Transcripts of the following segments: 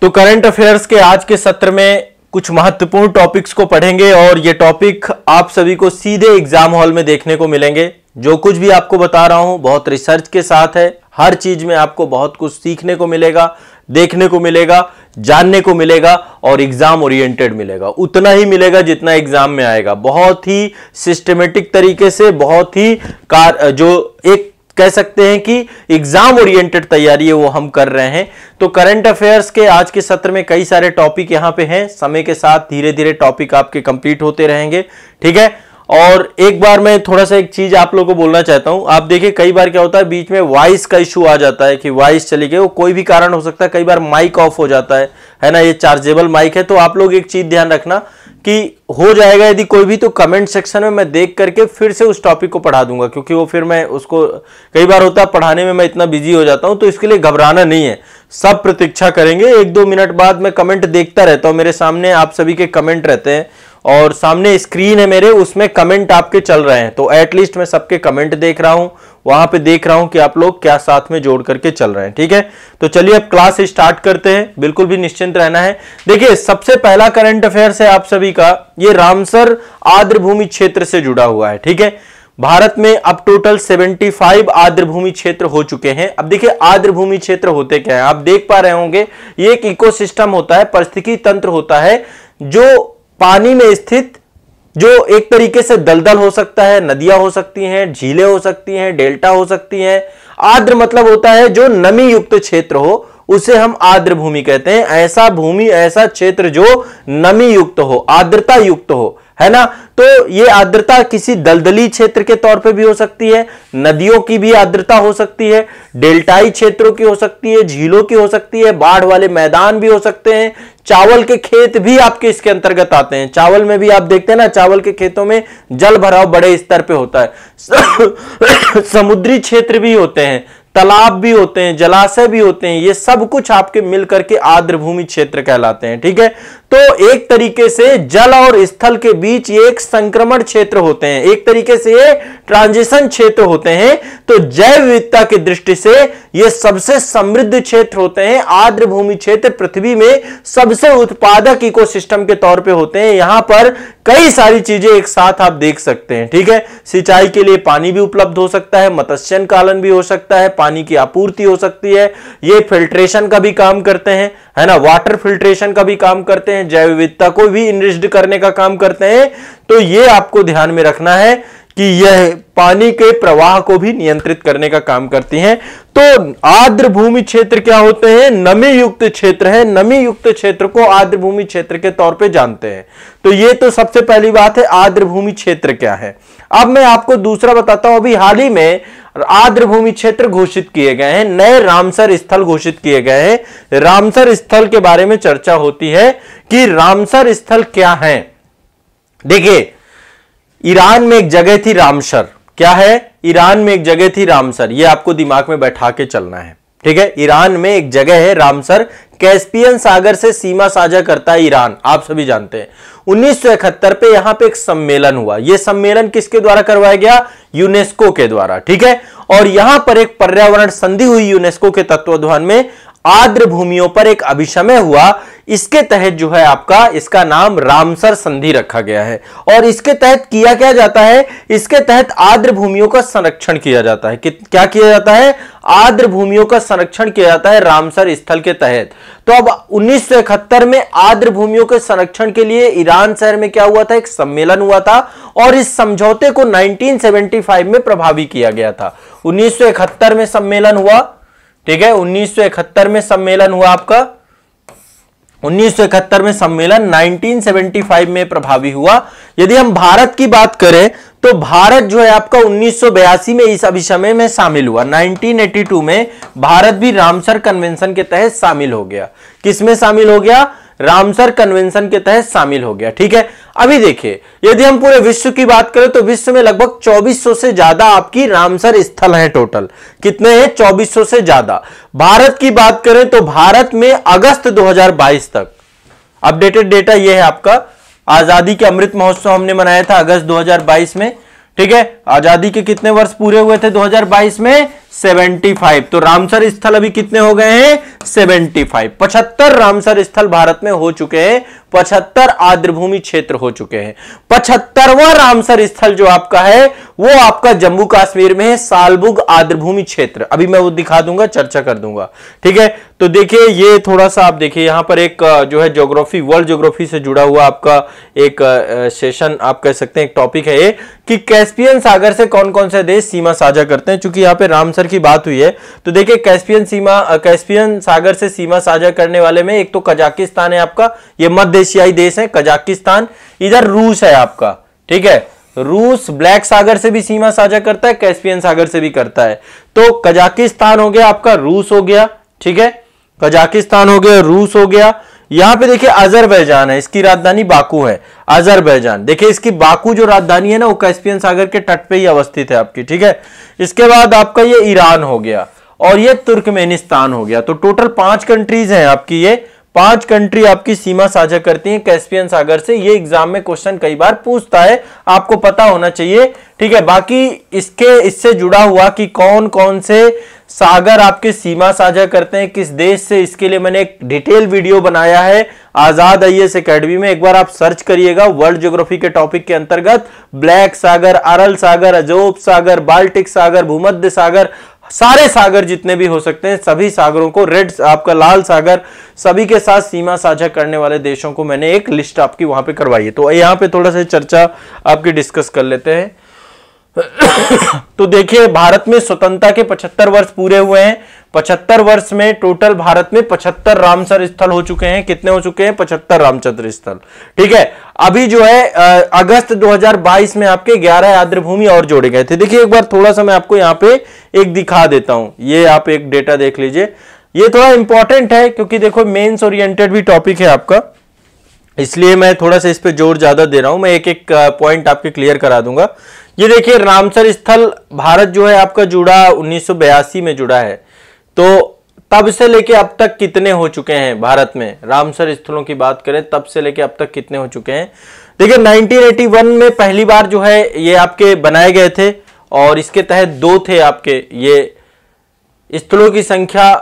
तो current affairs के आज के सत्र में कुछ महत्वपूर्ण टॉपिक्स को पढ़ेंगे और ये टॉपिक आप सभी को सीधे एग्जाम हॉल में देखने को मिलेंगे। जो कुछ भी आपको बता रहा हूं बहुत रिसर्च के साथ है। हर चीज में आपको बहुत कुछ सीखने को मिलेगा, देखने को मिलेगा, जानने को मिलेगा और एग्जाम ओरिएंटेड मिलेगा। उतना ही मिलेगा जितना एग्जाम में आएगा। बहुत ही सिस्टमेटिक तरीके से, बहुत ही जो एक कह सकते हैं कि एग्जाम ओरिएंटेड तैयारी है वो हम कर रहे हैं। तो करंट अफेयर्स के आज के सत्र में कई सारे टॉपिक यहां पे हैं। समय के साथ धीरे धीरे टॉपिक आपके कंप्लीट होते रहेंगे, ठीक है। और एक बार मैं थोड़ा सा एक चीज आप लोगों को बोलना चाहता हूं। आप देखिए कई बार क्या होता है बीच में वॉइस का इशू आ जाता है कि वॉइस चली गई, वो कोई भी कारण हो सकता है। कई बार माइक ऑफ हो जाता है ना। ये चार्जेबल माइक है। तो आप लोग एक चीज ध्यान रखना कि हो जाएगा यदि कोई भी, तो कमेंट सेक्शन में मैं देख करके फिर से उस टॉपिक को पढ़ा दूंगा, क्योंकि वो फिर मैं उसको कई बार होता है पढ़ाने में मैं इतना बिजी हो जाता हूं। तो इसके लिए घबराना नहीं है, सब प्रतीक्षा करेंगे। 1-2 मिनट बाद मैं कमेंट देखता रहता हूं। मेरे सामने आप सभी के कमेंट रहते हैं और सामने स्क्रीन है मेरे, उसमें कमेंट आपके चल रहे हैं। तो एटलीस्ट मैं सबके कमेंट देख रहा हूं, वहां पे देख रहा हूं कि आप लोग क्या साथ में जोड़ करके चल रहे हैं, ठीक है। तो चलिए अब क्लास स्टार्ट करते हैं। बिल्कुल भी निश्चिंत रहना है। देखिए सबसे पहला करंट अफेयर्स है आप सभी का, ये रामसर आर्द्रभूमि क्षेत्र से जुड़ा हुआ है, ठीक है। भारत में अब टोटल 75 आर्द्रभूमि क्षेत्र हो चुके हैं। अब देखिए आर्द्रभूमि क्षेत्र होते क्या है, आप देख पा रहे होंगे। ये एक इकोसिस्टम होता है, पारिस्थितिकी तंत्र होता है जो पानी में स्थित, जो एक तरीके से दलदल हो सकता है, नदियां हो सकती हैं, झीलें हो सकती हैं, डेल्टा हो सकती हैं। आर्द्र मतलब होता है जो नमी युक्त क्षेत्र हो, उसे हम आर्द्र भूमि कहते हैं। ऐसा भूमि, ऐसा क्षेत्र जो नमी युक्त हो, आर्द्रता युक्त हो, है ना। तो ये आर्द्रता किसी दलदली क्षेत्र के तौर पे भी हो सकती है, नदियों की भी आर्द्रता हो सकती है, डेल्टाई क्षेत्रों की हो सकती है, झीलों की हो सकती है, बाढ़ वाले मैदान भी हो सकते हैं। चावल के खेत भी आपके इसके अंतर्गत आते हैं। चावल में भी आप देखते हैं ना, चावल के खेतों में जल भराव बड़े स्तर पे होता है। समुद्री क्षेत्र भी होते हैं, तालाब भी होते हैं, जलाशय भी होते हैं। ये सब कुछ आपके मिलकर के आर्द्रभूमि क्षेत्र कहलाते हैं, ठीक है। तो एक तरीके से जल और स्थल के बीच ये एक संक्रमण क्षेत्र होते हैं, एक तरीके से ये ट्रांजिशन क्षेत्र होते हैं। तो जैव विविधता की दृष्टि से ये सबसे समृद्ध क्षेत्र होते हैं। आर्द्रभूमि क्षेत्र पृथ्वी में सबसे उत्पादक इकोसिस्टम के तौर पे होते हैं। यहां पर कई सारी चीजें एक साथ आप देख सकते हैं, ठीक है। सिंचाई के लिए पानी भी उपलब्ध हो सकता है, मत्स्य पालन भी हो सकता है, पानी की आपूर्ति हो सकती है। ये फिल्ट्रेशन का भी काम करते हैं, है ना, वाटर फिल्ट्रेशन का भी काम करते हैं, जैव विविधता को भी इनरिच्ड करने का काम करते हैं। तो ये आपको ध्यान में रखना है कि यह पानी के प्रवाह को भी नियंत्रित करने का काम करती हैं। तो आर्द्र भूमि क्षेत्र क्या होते हैं, नमी युक्त क्षेत्र है। नमी युक्त क्षेत्र को आर्द्र भूमि क्षेत्र के तौर पे जानते हैं। तो ये तो सबसे पहली बात है, आर्द्र भूमि क्षेत्र क्या है। अब मैं आपको दूसरा बताता हूं। अभी हाल ही में आर्द्र भूमि क्षेत्र घोषित किए गए हैं, नए रामसर स्थल घोषित किए गए हैं। रामसर स्थल के बारे में चर्चा होती है कि रामसर स्थल क्या है। देखिए ईरान में एक जगह थी रामसर, क्या है, ईरान में एक जगह थी रामसर। ये आपको दिमाग में बैठा के चलना है, ठीक है। ईरान में एक जगह है रामसर, कैस्पियन सागर से सीमा साझा करता है ईरान, आप सभी जानते हैं। 1971 पे यहां पे एक सम्मेलन हुआ। यह सम्मेलन किसके द्वारा करवाया गया, यूनेस्को के द्वारा, ठीक है। और यहां पर एक पर्यावरण संधि हुई यूनेस्को के तत्वावधान में, आर्द्र भूमियों पर एक अभिसमय हुआ। इसके तहत जो है आपका, इसका नाम रामसर संधि रखा गया है। और इसके तहत किया क्या जाता है, इसके तहत आर्द्र भूमियों का संरक्षण किया जाता है। क्या किया जाता है, आर्द्र भूमियों का संरक्षण किया जाता है रामसर स्थल के तहत। तो अब 1971 में आर्द्र भूमियों के संरक्षण के लिए ईरान शहर में क्या हुआ था, एक सम्मेलन हुआ था और इस समझौते को 1975 में प्रभावी किया गया था। 1971 में सम्मेलन हुआ, ठीक है। 1971 में सम्मेलन हुआ आपका, 1971 में सम्मेलन 1975 में प्रभावी हुआ। यदि हम भारत की बात करें तो भारत जो है आपका 1982 में इस अभिसमय में शामिल हुआ। 1982 में भारत भी रामसर कन्वेंशन के तहत शामिल हो गया। किसमें शामिल हो गया, रामसर कन्वेंशन के तहत शामिल हो गया, ठीक है। अभी देखिए यदि हम पूरे विश्व की बात करें तो विश्व में लगभग 2400 से ज्यादा आपकी रामसर स्थल हैं। टोटल कितने हैं, 2400 से ज्यादा। भारत की बात करें तो भारत में अगस्त 2022 तक, अपडेटेड डेटा यह है आपका, आजादी के अमृत महोत्सव हमने मनाया था अगस्त 2022 में, ठीक है। आजादी के कितने वर्ष पूरे हुए थे 2022 में, 75। तो रामसर स्थल अभी कितने हो गए हैं? 75। 75 रामसर स्थल भारत में हो चुके हैं, 75 आर्द्रभूमि क्षेत्र हो चुके हैं। 75वां रामसर स्थल जो आपका है वो आपका जम्मू कश्मीर में है, सालबुग आर्द्रभूमि क्षेत्र। अभी मैं वो दिखा दूंगा, चर्चा कर दूंगा, ठीक है। तो देखिए ये थोड़ा सा आप देखिए यहां पर एक जो है ज्योग्राफी, वर्ल्ड ज्योग्राफी से जुड़ा हुआ आपका एक सेशन आप कह सकते हैं, एक टॉपिक है ये कि कैस्पियन सागर से कौन कौन से देश सीमा साझा करते हैं। चूंकि यहां पे रामसर की बात हुई है तो देखिए कैस्पियन सागर से सीमा साझा करने वाले में एक तो कजाकिस्तान है आपका, ये मध्य एशियाई देश है कजाकिस्तान। इधर रूस है आपका, ठीक है। रूस ब्लैक सागर से भी सीमा साझा करता है, कैस्पियन सागर से भी करता है। तो कजाकिस्तान हो गया आपका, रूस हो गया, ठीक है। कजाकिस्तान हो गया, रूस हो गया। यहां पे देखिए अजरबैजान है, इसकी राजधानी बाकू है, अजरबैजान। देखिए इसकी बाकू जो राजधानी है ना वो कैस्पियन सागर के तट पे ही अवस्थित है आपकी, ठीक है। इसके बाद आपका ये ईरान हो गया और ये तुर्कमेनिस्तान हो गया। तो टोटल 5 कंट्रीज हैं आपकी, ये 5 कंट्री आपकी सीमा साझा करती हैं कैस्पियन सागर से। ये एग्जाम में क्वेश्चन कई बार पूछता है, आपको पता होना चाहिए, ठीक है। बाकी इससे जुड़ा हुआ कि कौन कौन से सागर आपके सीमा साझा करते हैं किस देश से, इसके लिए मैंने एक डिटेल वीडियो बनाया है आजाद आईएएस एकेडमी में। एक बार आप सर्च करिएगा वर्ल्ड ज्योग्राफी के टॉपिक के अंतर्गत, ब्लैक सागर, अरल सागर, अजोब सागर, बाल्टिक सागर, भूमध्य सागर, सारे सागर जितने भी हो सकते हैं सभी सागरों को, रेड आपका लाल सागर, सभी के साथ सीमा साझा करने वाले देशों को मैंने एक लिस्ट आपकी वहां पे करवाई है। तो यहां पे थोड़ा सा चर्चा आपकी डिस्कस कर लेते हैं। तो देखिए भारत में स्वतंत्रता के 75 वर्ष पूरे हुए हैं। 75 वर्ष में टोटल भारत में 75 रामसर स्थल हो चुके हैं। कितने हो चुके हैं? 75 रामचंद्र स्थल, ठीक है। अभी जो है अगस्त 2022 में आपके 11 आर्द्रभूमि और जोड़े गए थे। देखिए एक बार थोड़ा सा मैं आपको यहाँ पे एक दिखा देता हूं, ये आप एक डेटा देख लीजिए। ये थोड़ा इंपॉर्टेंट है क्योंकि देखो मेंस ओरिएंटेड भी टॉपिक है आपका, इसलिए मैं थोड़ा सा इस पे जोर ज्यादा दे रहा हूं। मैं एक एक पॉइंट आपके क्लियर करा दूंगा। ये देखिए रामसर स्थल भारत जो है आपका जुड़ा 1982 में जुड़ा है। तो तब से लेके अब तक कितने हो चुके हैं भारत में? रामसर स्थलों की बात करें तब से लेके अब तक कितने हो चुके हैं? देखिए 1981 में पहली बार जो है ये आपके बनाए गए थे और इसके तहत 2 थे आपके, ये स्थलों की संख्या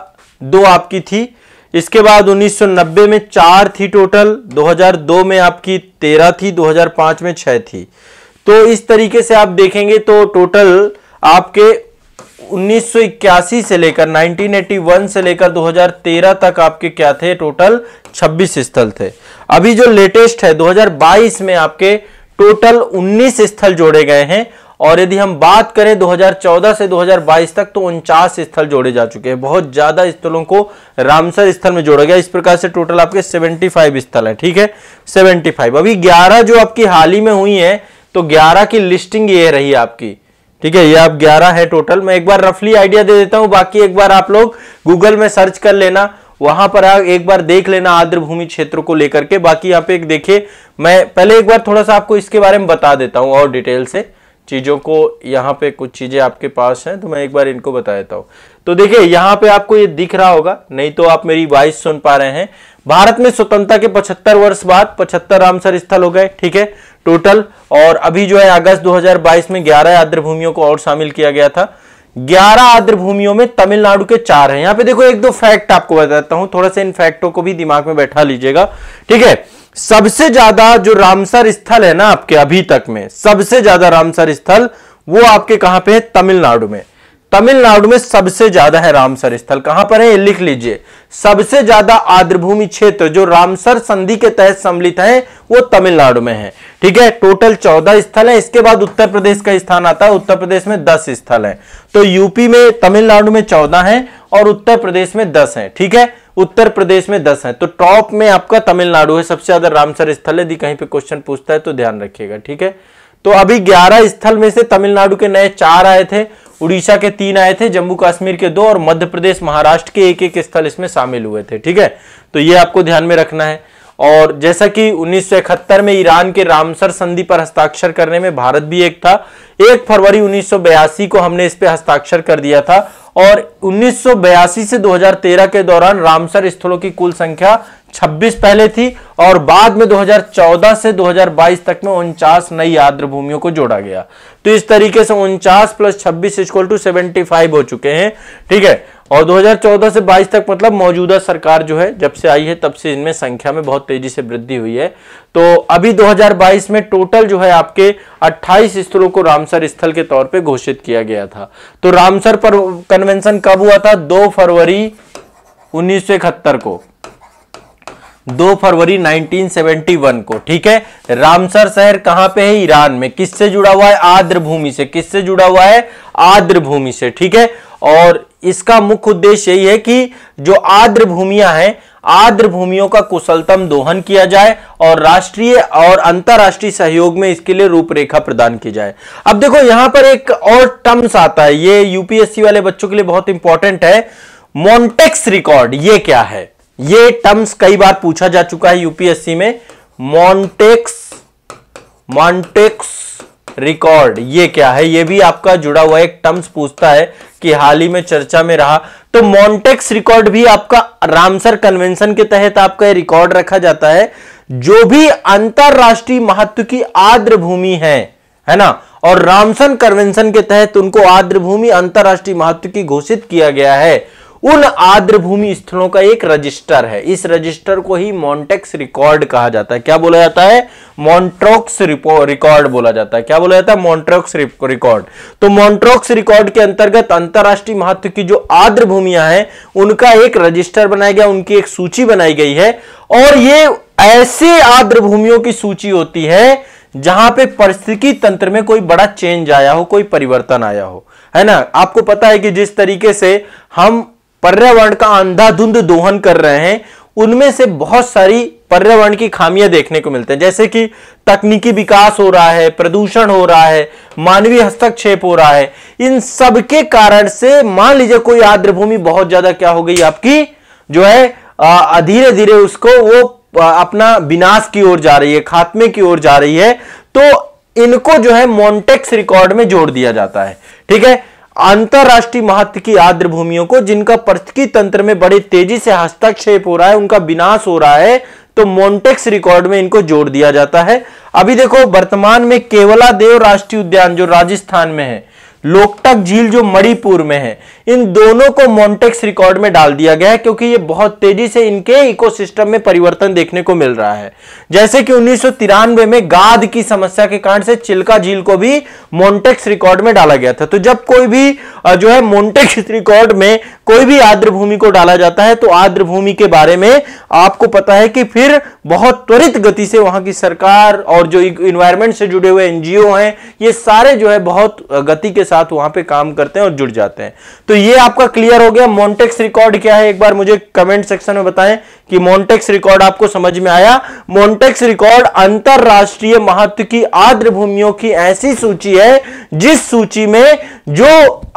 2 आपकी थी। इसके बाद 1990 में 4 थी टोटल, 2002 में आपकी 13 थी, 2005 में 6 थी। तो इस तरीके से आप देखेंगे तो टोटल आपके 1981 से लेकर 1981 से लेकर 2013 तक आपके क्या थे? टोटल 26 स्थल थे। अभी जो लेटेस्ट है 2022 में आपके टोटल 19 स्थल जोड़े गए हैं और यदि हम बात करें 2014 से 2022 तक तो 49 स्थल जोड़े जा चुके हैं। बहुत ज्यादा स्थलों को रामसर स्थल में जोड़ा गया। इस प्रकार से टोटल आपके 75 स्थल है, ठीक है, 75। अभी 11 जो आपकी हाल ही में हुई है तो 11 की लिस्टिंग ये रही आपकी, ठीक है। ये आप 11 है टोटल। मैं एक बार रफली आइडिया दे देता हूं, बाकी एक बार आप लोग गूगल में सर्च कर लेना, वहां पर एक बार देख लेना आर्द्रभूमि क्षेत्र को लेकर के। बाकी यहाँ पे एक देखिए, मैं पहले एक बार थोड़ा सा आपको इसके बारे में बता देता हूं और डिटेल से चीजों को। यहाँ पे कुछ चीजें आपके पास हैं तो मैं एक बार इनको बता देता हूं। तो देखिए यहाँ पे आपको ये दिख रहा होगा, नहीं तो आप मेरी वॉइस सुन पा रहे हैं। भारत में स्वतंत्रता के 75 वर्ष बाद 75 रामसर स्थल हो गए, ठीक है, टोटल। और अभी जो है अगस्त 2022 में 11 आर्द्रभूमियों को और शामिल किया गया था। 11 आर्द्रभूमियों में तमिलनाडु के 4 हैं। यहाँ पे देखो 1-2 फैक्ट आपको बताता हूं, थोड़ा सा इन फैक्टों को भी दिमाग में बैठा लीजिएगा, ठीक है। सबसे ज्यादा जो रामसर स्थल है ना आपके अभी तक में, सबसे ज्यादा रामसर स्थल वो आपके कहां पे है? तमिलनाडु में। तमिलनाडु में सबसे ज्यादा है रामसर स्थल। कहां पर है? ये लिख लीजिए। सबसे ज्यादा आर्द्रभूमि क्षेत्र जो रामसर संधि के तहत सम्मिलित है वो तमिलनाडु में है, ठीक है। टोटल 14 स्थल है। इसके बाद उत्तर प्रदेश का स्थान आता है, उत्तर प्रदेश में 10 स्थल है। तो यूपी में, तमिलनाडु में 14 है और उत्तर प्रदेश में 10 है, ठीक है। उत्तर प्रदेश में 10 है। तो टॉप में आपका तमिलनाडु है, सबसे ज्यादा रामसर स्थल। यदि कहीं पे क्वेश्चन पूछता है तो ध्यान रखिएगा, ठीक है। तो अभी 11 स्थल में से तमिलनाडु के नए 4 आए थे, उड़ीसा के 3 आए थे, जम्मू कश्मीर के 2 और मध्य प्रदेश महाराष्ट्र के 1-1 स्थल इसमें शामिल हुए थे, ठीक है। तो ये आपको ध्यान में रखना है। और जैसा कि 1971 में ईरान के रामसर संधि पर हस्ताक्षर करने में भारत भी एक था। 1 फरवरी 1982 को हमने इस पे हस्ताक्षर कर दिया था और 1982 से 2013 के दौरान रामसर स्थलों की कुल संख्या 26 पहले थी और बाद में 2014 से 2022 तक में 49 नई आर्द्र भूमियों को जोड़ा गया। तो इस तरीके से 49 + 26 = 75 हो चुके हैं, ठीक है। और 2014 से 22 तक मतलब मौजूदा सरकार जो है जब से आई है तब से इनमें संख्या में बहुत तेजी से वृद्धि हुई है। तो अभी 2022 में टोटल जो है आपके 28 स्थलों को रामसर स्थल के तौर पे घोषित किया गया था। तो रामसर पर कन्वेंशन कब हुआ था? 2 फरवरी 1971 को, 2 फरवरी 1971 को, ठीक है। रामसर शहर कहां पे है? ईरान में। किससे जुड़ा हुआ है? आर्द्र भूमि से। किससे जुड़ा हुआ है? आर्द्र भूमि से, ठीक है। और इसका मुख्य उद्देश्य यही है कि जो आर्द्र भूमियां हैं, आर्द्र भूमियों का कुशलतम दोहन किया जाए और राष्ट्रीय और अंतरराष्ट्रीय सहयोग में इसके लिए रूपरेखा प्रदान की जाए। अब देखो यहां पर एक और टर्म्स आता है, ये यूपीएससी वाले बच्चों के लिए बहुत इंपॉर्टेंट है। मॉन्टेक्स रिकॉर्ड, ये क्या है? ये टर्म्स कई बार पूछा जा चुका है यूपीएससी में। मॉन्टेक्स रिकॉर्ड ये क्या है? ये भी आपका जुड़ा हुआ एक टर्म्स पूछता है कि हाल ही में चर्चा में रहा। तो मॉन्टेक्स रिकॉर्ड भी आपका रामसर कन्वेंशन के तहत आपका रिकॉर्ड रखा जाता है। जो भी अंतरराष्ट्रीय महत्व की आर्द्र भूमि है ना, और रामसर कन्वेंशन के तहत उनको आर्द्र भूमि अंतरराष्ट्रीय महत्व की घोषित किया गया है, उन आर्द्र भूमि स्थलों का एक रजिस्टर है। इस रजिस्टर को ही मॉन्टेक्स रिकॉर्ड कहा जाता है। क्या बोला जाता है? मॉन्ट्रोक्स रिकॉर्ड बोला जाता है। क्या बोला जाता है? मॉन्ट्रोक्स रिकॉर्ड। तो मॉन्ट्रोक्स रिकॉर्ड के अंतर्गत अंतरराष्ट्रीय महत्व की जो आर्द्र भूमियां हैं उनका एक रजिस्टर बनाया गया, उनकी एक सूची बनाई गई है। और ये ऐसे आर्द्र भूमियों की सूची होती है जहां पे पारिस्थितिकी तंत्र में कोई बड़ा चेंज आया हो, कोई परिवर्तन आया हो, है ना। आपको पता है कि जिस तरीके से हम पर्यावरण का अंधाधुंध दोहन कर रहे हैं, उनमें से बहुत सारी पर्यावरण की खामियां देखने को मिलते हैं, जैसे कि तकनीकी विकास हो रहा है, प्रदूषण हो रहा है, मानवीय हस्तक्षेप हो रहा है। इन सब के कारण से मान लीजिए कोई आर्द्र भूमि बहुत ज्यादा क्या हो गई आपकी, जो है धीरे धीरे उसको वो अपना विनाश की ओर जा रही है, खात्मे की ओर जा रही है, तो इनको जो है मॉन्टेक्स रिकॉर्ड में जोड़ दिया जाता है, ठीक है। अंतरराष्ट्रीय महत्व की आर्द्र भूमियों को जिनका पारिस्थितिकी तंत्र में बड़ी तेजी से हस्तक्षेप हो रहा है, उनका विनाश हो रहा है, तो मॉन्टेक्स रिकॉर्ड में इनको जोड़ दिया जाता है। अभी देखो वर्तमान में केवलादेव राष्ट्रीय उद्यान जो राजस्थान में है, लोकटक झील जो मणिपुर में है, इन दोनों को मॉन्टेक्स रिकॉर्ड में डाल दिया गया है क्योंकि ये बहुत तेजी से इनके इकोसिस्टम में परिवर्तन देखने को मिल रहा है। जैसे कि 1993 में गाद की समस्या के कारण से चिल्का झील को भी मॉन्टेक्स रिकॉर्ड में डाला गया था। तो जब कोई भी जो है मॉन्टेक्स रिकॉर्ड में कोई भी आर्द्र भूमि को डाला जाता है तो आर्द्र भूमि के बारे में आपको पता है कि फिर बहुत त्वरित गति से वहां की सरकार और जो इन्वायरमेंट से जुड़े हुए एनजीओ हैं, ये सारे जो है बहुत गति के साथ वहां पे काम करते हैं और जुड़ जाते हैं। तो ये आपका क्लियर हो गया। मॉन्टेक्स रिकॉर्ड क्या है, एक बार मुझे कमेंट सेक्शन में बताएं कि मॉन्टेक्स रिकॉर्ड आपको समझ में आया। मॉन्टेक्स रिकॉर्ड अंतरराष्ट्रीय महत्व की आर्द्र भूमियों की ऐसी सूची है जिस सूची में जो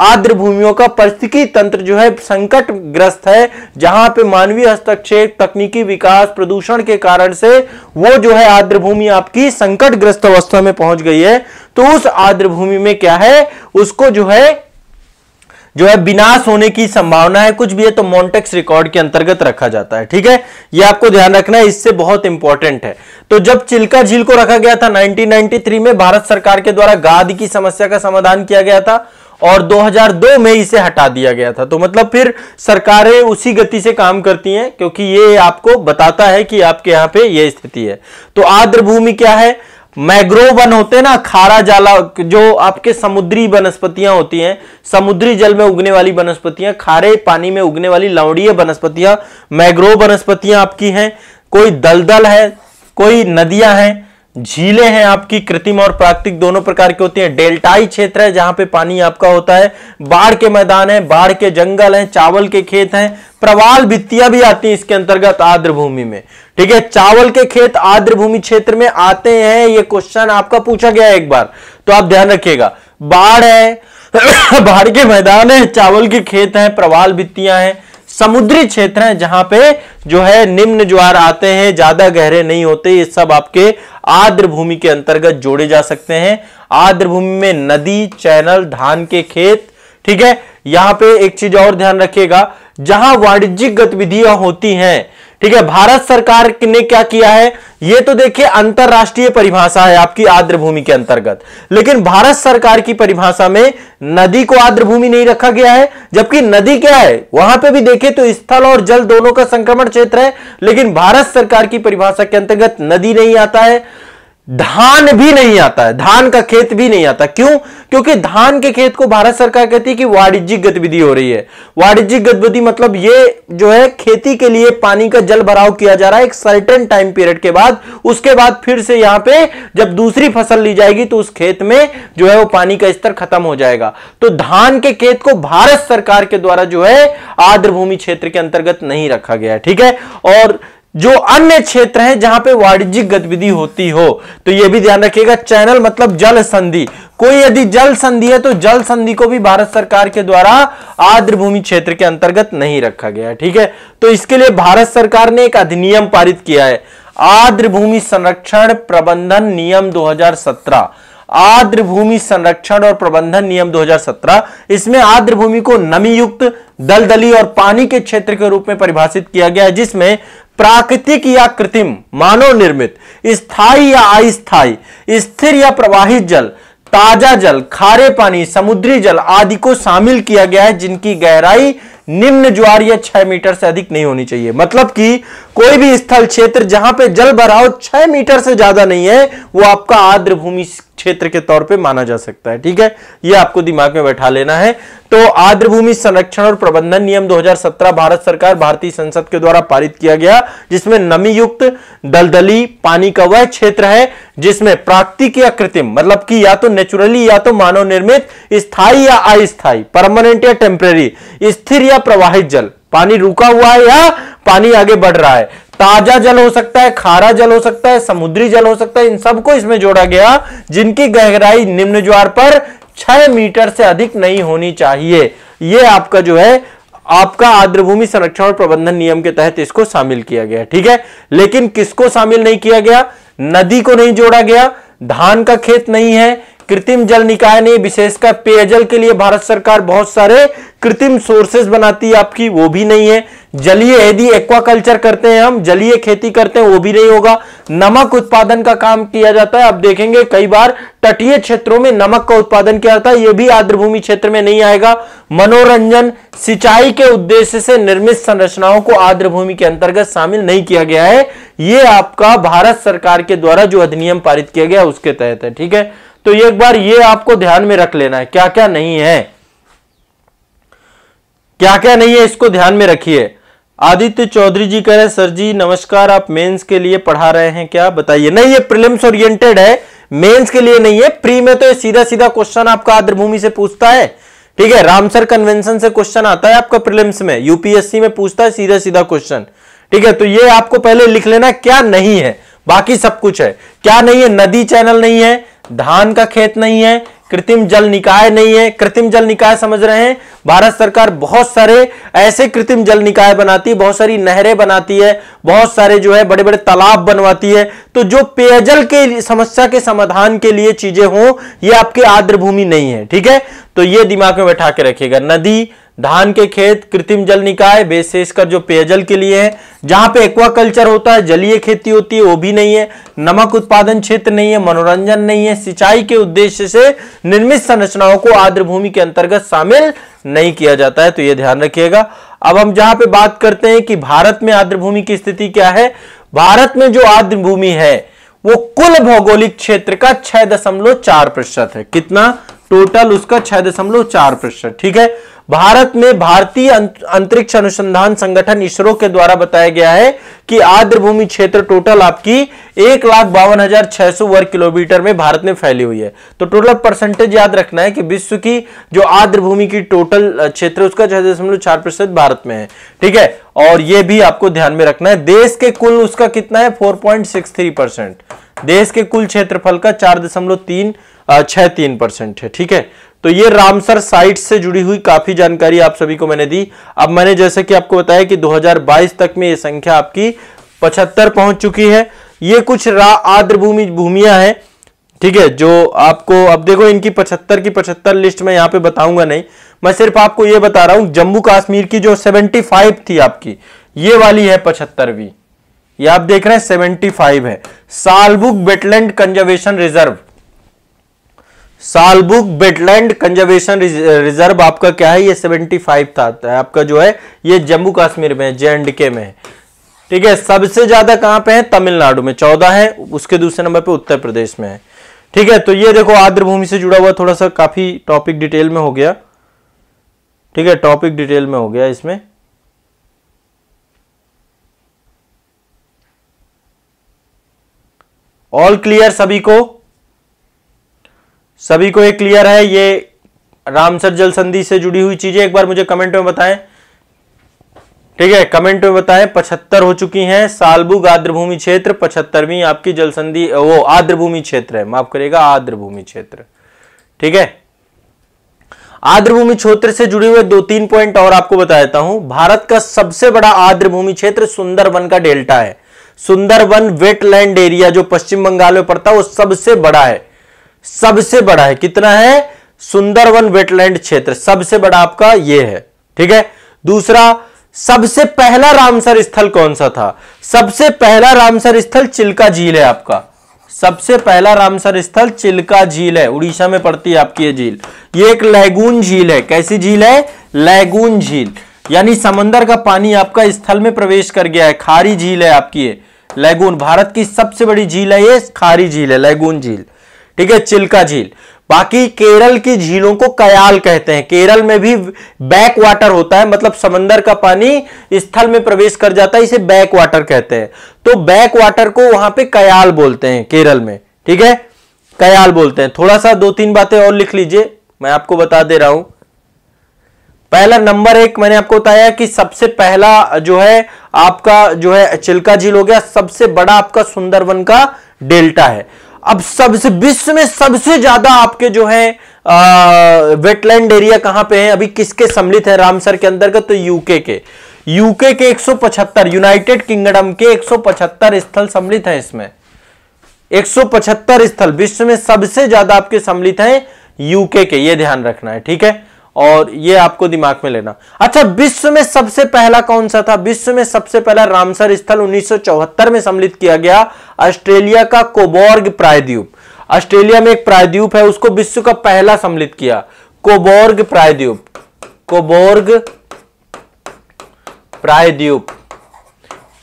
आर्द्र भूमियों का पारिस्थितिकी तंत्र जो है संकटग्रस्त है, जहां पे मानवीय हस्तक्षेप, तकनीकी विकास, प्रदूषण के कारण से वो जो है आर्द्र भूमि आपकी संकटग्रस्त अवस्था में पहुंच गई है, तो उस आर्द्र भूमि में क्या है, उसको जो है विनाश होने की संभावना है, कुछ भी है तो मॉन्टेक्स रिकॉर्ड के अंतर्गत रखा जाता है, ठीक है। ये आपको ध्यान रखना है, इससे बहुत इंपॉर्टेंट है। तो जब चिल्का झील को रखा गया था 1993 में, भारत सरकार के द्वारा गाद की समस्या का समाधान किया गया था और 2002 में इसे हटा दिया गया था। तो मतलब फिर सरकारें उसी गति से काम करती हैं क्योंकि ये आपको बताता है कि आपके यहां पे ये स्थिति है। तो आर्द्र भूमि क्या है, मैग्रोव वन होते हैं ना, खारा जाला, जो आपके समुद्री वनस्पतियां होती हैं, समुद्री जल में उगने वाली वनस्पतियां, खारे पानी में उगने वाली लवणीय वनस्पतियां, मैग्रोव वनस्पतियां आपकी हैं। कोई दलदल है, कोई नदियां हैं, झीलें हैं आपकी, कृत्रिम और प्राकृतिक दोनों प्रकार की होती हैं। डेल्टाई क्षेत्र है जहां पे पानी आपका होता है, बाढ़ के मैदान है, बाढ़ के जंगल हैं, चावल के खेत हैं, प्रवाल भित्तियां भी आती हैं इसके अंतर्गत आर्द्र भूमि में, ठीक है। चावल के खेत आर्द्र भूमि क्षेत्र में आते हैं, ये क्वेश्चन आपका पूछा गया है एक बार, तो आप ध्यान रखिएगा। बाढ़ है बाढ़ के मैदान है, चावल के खेत हैं, प्रवाल भित्तियां हैं, समुद्री क्षेत्र है जहां पे जो है निम्न ज्वार आते हैं, ज्यादा गहरे नहीं होते, ये सब आपके आर्द्र भूमि के अंतर्गत जोड़े जा सकते हैं। आर्द्र भूमि में नदी, चैनल, धान के खेत, ठीक है। यहां पे एक चीज और ध्यान रखिएगा, जहां वाणिज्यिक गतिविधियां होती हैं, ठीक है, भारत सरकार ने क्या किया है, ये तो देखिए अंतरराष्ट्रीय परिभाषा है आपकी आर्द्र भूमि के अंतर्गत, लेकिन भारत सरकार की परिभाषा में नदी को आर्द्र भूमि नहीं रखा गया है। जबकि नदी क्या है, वहां पे भी देखें तो स्थल और जल दोनों का संक्रमण क्षेत्र है, लेकिन भारत सरकार की परिभाषा के अंतर्गत नदी नहीं आता है, धान भी नहीं आता है, धान का खेत भी नहीं आता। क्यों? क्योंकि धान के खेत को भारत सरकार कहती है कि वाणिज्यिक गतिविधि हो रही है। वाणिज्यिक गतिविधि मतलब ये जो है खेती के लिए पानी का जल भराव किया जा रहा है एक सर्टेन टाइम पीरियड के बाद, उसके बाद फिर से यहां पे जब दूसरी फसल ली जाएगी तो उस खेत में जो है वो पानी का स्तर खत्म हो जाएगा। तो धान के खेत को भारत सरकार के द्वारा जो है आर्द्र भूमि क्षेत्र के अंतर्गत नहीं रखा गया है। ठीक है, और जो अन्य क्षेत्र हैं जहां पे वाणिज्यिक गतिविधि होती हो, तो यह भी ध्यान रखिएगा, चैनल मतलब जल संधि, कोई यदि जल संधि है तो जल संधि को भी भारत सरकार के द्वारा आर्द्र भूमि क्षेत्र के अंतर्गत नहीं रखा गया है। ठीक है, तो इसके लिए भारत सरकार ने एक अधिनियम पारित किया है, आर्द्र भूमि संरक्षण प्रबंधन नियम 2017, आर्द्र भूमि संरक्षण और प्रबंधन नियम 2017। इसमें आर्द्र भूमि को नमी युक्त, दलदली और पानी के क्षेत्र के रूप में परिभाषित किया गया है, जिसमें प्राकृतिक या कृत्रिम, मानव निर्मित, स्थायी या अस्थायी, स्थिर या प्रवाहित जल, ताजा जल, खारे पानी, समुद्री जल आदि को शामिल किया गया है, जिनकी गहराई निम्न ज्वार या 6 मीटर से अधिक नहीं होनी चाहिए। मतलब कि कोई भी स्थल क्षेत्र जहां पे जल भराव 6 मीटर से ज्यादा नहीं है, वो आपका आर्द्र भूमि क्षेत्र के तौर पे माना जा सकता है। ठीक है, ये आपको दिमाग में बैठा लेना है। तो आर्द्र भूमि संरक्षण और प्रबंधन नियम 2017 भारत सरकार भारतीय संसद के द्वारा पारित किया गया, जिसमें नमी युक्त, दलदली पानी का वह क्षेत्र है जिसमें प्राकृतिक या कृत्रिम, मतलब कि या तो नेचुरली या तो मानव निर्मित, स्थायी या अस्थायी, परमानेंट या टेम्परेरी, स्थिर या प्रवाहित जल, पानी रुका हुआ है या पानी आगे बढ़ रहा है, ताजा जल हो सकता है, खारा जल हो सकता है, समुद्री जल हो सकता है, इन सबको इसमें जोड़ा गया, जिनकी गहराई निम्न ज्वार पर 6 मीटर से अधिक नहीं होनी चाहिए। यह आपका जो है आपका आर्द्र भूमि संरक्षण और प्रबंधन नियम के तहत इसको शामिल किया गया। ठीक है, लेकिन किसको शामिल नहीं किया गया? नदी को नहीं जोड़ा गया, धान का खेत नहीं है, कृत्रिम जल निकाय नहीं, विशेषकर पेयजल के लिए भारत सरकार बहुत सारे कृत्रिम सोर्सेज बनाती है आपकी, वो भी नहीं है। जलीय यदि एक्वाकल्चर करते हैं हम, जलीय खेती करते हैं, वो भी नहीं होगा। नमक उत्पादन का काम किया जाता है, आप देखेंगे कई बार तटीय क्षेत्रों में नमक का उत्पादन किया जाता है, यह भी आर्द्र भूमि क्षेत्र में नहीं आएगा। मनोरंजन, सिंचाई के उद्देश्य से निर्मित संरचनाओं को आर्द्र भूमि के अंतर्गत शामिल नहीं किया गया है। यह आपका भारत सरकार के द्वारा जो अधिनियम पारित किया गया उसके तहत है। ठीक है, तो एक बार ये आपको ध्यान में रख लेना है, क्या क्या नहीं है, क्या क्या नहीं है, इसको ध्यान में रखिए। आदित्य चौधरी जी कह रहे हैं सर जी नमस्कार, आप मेंस के लिए पढ़ा रहे हैं क्या, बताइए। नहीं, ये प्रीलिम्स ओरिएंटेड है, मेंस के लिए नहीं है। प्री में तो सीधा सीधा क्वेश्चन आपका आर्द्र भूमि से पूछता है। ठीक है, रामसर कन्वेंशन से क्वेश्चन आता है आपका प्रीलिम्स में, यूपीएससी में पूछता है सीधा सीधा क्वेश्चन। ठीक है, तो ये आपको पहले लिख लेना क्या नहीं है, बाकी सब कुछ है। क्या नहीं है? नदी चैनल नहीं है, धान का खेत नहीं है, कृत्रिम जल निकाय नहीं है। कृत्रिम जल निकाय समझ रहे हैं, भारत सरकार बहुत सारे ऐसे कृत्रिम जल निकाय बनाती है, बहुत सारी नहरें बनाती है, बहुत सारे जो है बड़े बड़े तालाब बनवाती है। तो जो पेयजल के समस्या के समाधान के लिए चीजें हो, ये आपके आर्द्र भूमि नहीं है। ठीक है, तो ये दिमाग में बैठा के रखिएगा। नदी, धान के खेत, कृत्रिम जल निकाय विशेषकर जो पेयजल के लिए है, जहां पे एक्वाकल्चर होता है, जलीय खेती होती है, वो भी नहीं है। नमक उत्पादन क्षेत्र नहीं है, मनोरंजन नहीं है, सिंचाई के उद्देश्य से निर्मित संरचनाओं को आर्द्र भूमि के अंतर्गत शामिल नहीं किया जाता है, तो ये ध्यान रखिएगा। अब हम जहां पे बात करते हैं कि भारत में आर्द्र भूमि की स्थिति क्या है, भारत में जो आर्द्र भूमि है वो कुल भौगोलिक क्षेत्र का 6.4% है। कितना? टोटल उसका 6.4%। ठीक है, भारत में भारतीय अंतरिक्ष अनुसंधान संगठन इसरो के द्वारा बताया गया है कि आर्द्र भूमि क्षेत्र टोटल आपकी 1,52,600 वर्ग किलोमीटर में भारत में फैली हुई है। तो टोटल परसेंटेज याद रखना है कि विश्व की जो आर्द्र भूमि की टोटल क्षेत्र उसका 6.4% भारत में है। ठीक है, और यह भी आपको ध्यान में रखना है। देश के कुल उसका कितना है? 4.63%। देश के कुल क्षेत्रफल का 4.63% है। ठीक है, तो ये रामसर साइट से जुड़ी हुई काफी जानकारी आप सभी को मैंने दी। अब मैंने जैसे कि आपको बताया कि 2022 तक में ये संख्या आपकी 75 पहुंच चुकी है। ये कुछ आर्द्र भूमियां हैं। ठीक है, जो आपको अब देखो इनकी 75 की 75 लिस्ट में यहां पे बताऊंगा नहीं, मैं सिर्फ आपको ये बता रहा हूं जम्मू कश्मीर की जो 75 थी आपकी, ये वाली है 75वीं, ये आप देख रहे हैं 75 है। सालबुक वेटलैंड कंजर्वेशन रिजर्व, सालबुक वेटलैंड कंजर्वेशन रिजर्व आपका क्या है, ये 75 था आपका जो है, ये जम्मू कश्मीर में J&K में है। ठीक है, सबसे ज्यादा कहां पे है, तमिलनाडु में 14 है, उसके दूसरे नंबर पे उत्तर प्रदेश में है। ठीक है, तो ये देखो आर्द्र भूमि से जुड़ा हुआ, थोड़ा सा काफी टॉपिक डिटेल में हो गया। ठीक है, टॉपिक डिटेल में हो गया इसमें। ऑल क्लियर सभी को, सभी को एक क्लियर है ये रामसर जल संधि से जुड़ी हुई चीजें, एक बार मुझे कमेंट में बताएं। ठीक है, कमेंट में बताएं। 75 हो चुकी हैं, सालबुक आर्द्र भूमि क्षेत्र 75वीं आपकी जल संधि, वो आर्द्र भूमि क्षेत्र है, माफ करिएगा आर्द्र भूमि क्षेत्र। ठीक है, आर्द्र भूमि क्षेत्र से जुड़े हुए 2-3 पॉइंट और आपको बता देता हूं। भारत का सबसे बड़ा आर्द्र भूमि क्षेत्र सुंदरवन का डेल्टा है। सुंदरवन वेटलैंड एरिया जो पश्चिम बंगाल में पड़ता है वो सबसे बड़ा है, सबसे बड़ा है। कितना है, सुंदरवन वेटलैंड क्षेत्र सबसे बड़ा आपका ये है। ठीक है, दूसरा, सबसे पहला रामसर स्थल कौन सा था, सबसे पहला रामसर स्थल चिल्का झील है आपका, सबसे पहला रामसर स्थल चिल्का झील है, उड़ीसा में पड़ती है आपकी ये झील। ये एक लैगून झील है, कैसी झील है, लैगून झील, यानी समंदर का पानी आपका स्थल में प्रवेश कर गया है, खारी झील है आपकी ये लैगून। भारत की सबसे बड़ी झील है ये, खारी झील है, लैगून झील। ठीक है, चिल्का झील। बाकी केरल की झीलों को कयाल कहते हैं, केरल में भी बैक वाटर होता है, मतलब समंदर का पानी स्थल में प्रवेश कर जाता है, इसे बैक वाटर कहते हैं। तो बैक वाटर को वहां पे कयाल बोलते हैं केरल में। ठीक है, कयाल बोलते हैं। थोड़ा सा 2-3 बातें और लिख लीजिए, मैं आपको बता दे रहा हूं। पहला नंबर 1 मैंने आपको बताया कि सबसे पहला जो है आपका जो है चिल्का झील हो गया, सबसे बड़ा आपका सुंदरवन का डेल्टा है। अब सबसे विश्व में सबसे ज्यादा आपके जो है वेटलैंड एरिया कहां पे है, अभी किसके सम्मिलित है रामसर के अंतर्गत, तो यूके के 175, यूनाइटेड किंगडम के 175 स्थल सम्मिलित है इसमें। 175 स्थल विश्व में सबसे ज्यादा आपके सम्मिलित हैं यूके के, ये ध्यान रखना है। ठीक है, और ये आपको दिमाग में लेना। अच्छा, विश्व में सबसे पहला कौन सा था, विश्व में सबसे पहला रामसर स्थल 1974 में सम्मिलित किया गया, ऑस्ट्रेलिया का कोबोर्ग प्रायद्वीप। ऑस्ट्रेलिया में एक प्रायद्वीप है, उसको विश्व का पहला सम्मिलित किया, कोबोर्ग प्रायद्वीप, कोबोर्ग प्रायद्वीप।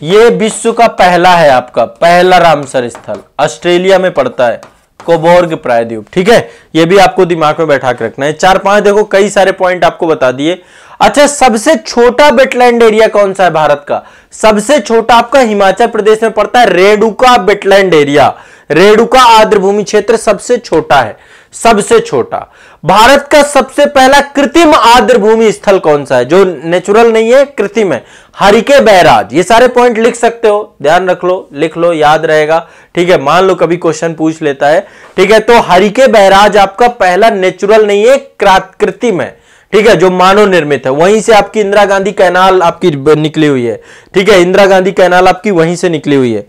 ये विश्व का पहला है आपका, पहला रामसर स्थल ऑस्ट्रेलिया में पड़ता है, कोबोर्ग प्रायद्वीप। ठीक है, ये भी आपको दिमाग में बैठा के रखना है। 4-5 देखो कई सारे पॉइंट आपको बता दिए। अच्छा, सबसे छोटा वेटलैंड एरिया कौन सा है भारत का, सबसे छोटा आपका हिमाचल प्रदेश में पड़ता है, रेणुका वेटलैंड एरिया, रेणुका आर्द्र भूमि क्षेत्र सबसे छोटा है, सबसे छोटा। भारत का सबसे पहला कृत्रिम आर्द्र भूमि स्थल कौन सा है, जो नेचुरल नहीं है, कृत्रिम है, हरिके बैराज। ये सारे पॉइंट लिख सकते हो, ध्यान रख लो, लिख लो, याद रहेगा। ठीक है, मान लो कभी क्वेश्चन पूछ लेता है। ठीक है, तो हरिके बैराज आपका पहला नेचुरल नहीं है, कृत्रिम है। ठीक है, जो मानव निर्मित है। वहीं से आपकी इंदिरा गांधी कैनाल आपकी निकली हुई है। ठीक है, इंदिरा गांधी कैनाल आपकी वहीं से निकली हुई है।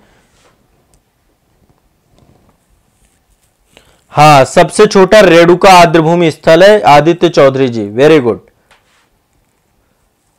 हाँ, सबसे छोटा रेणुका आर्द्र भूमि स्थल है, आदित्य चौधरी जी, वेरी गुड।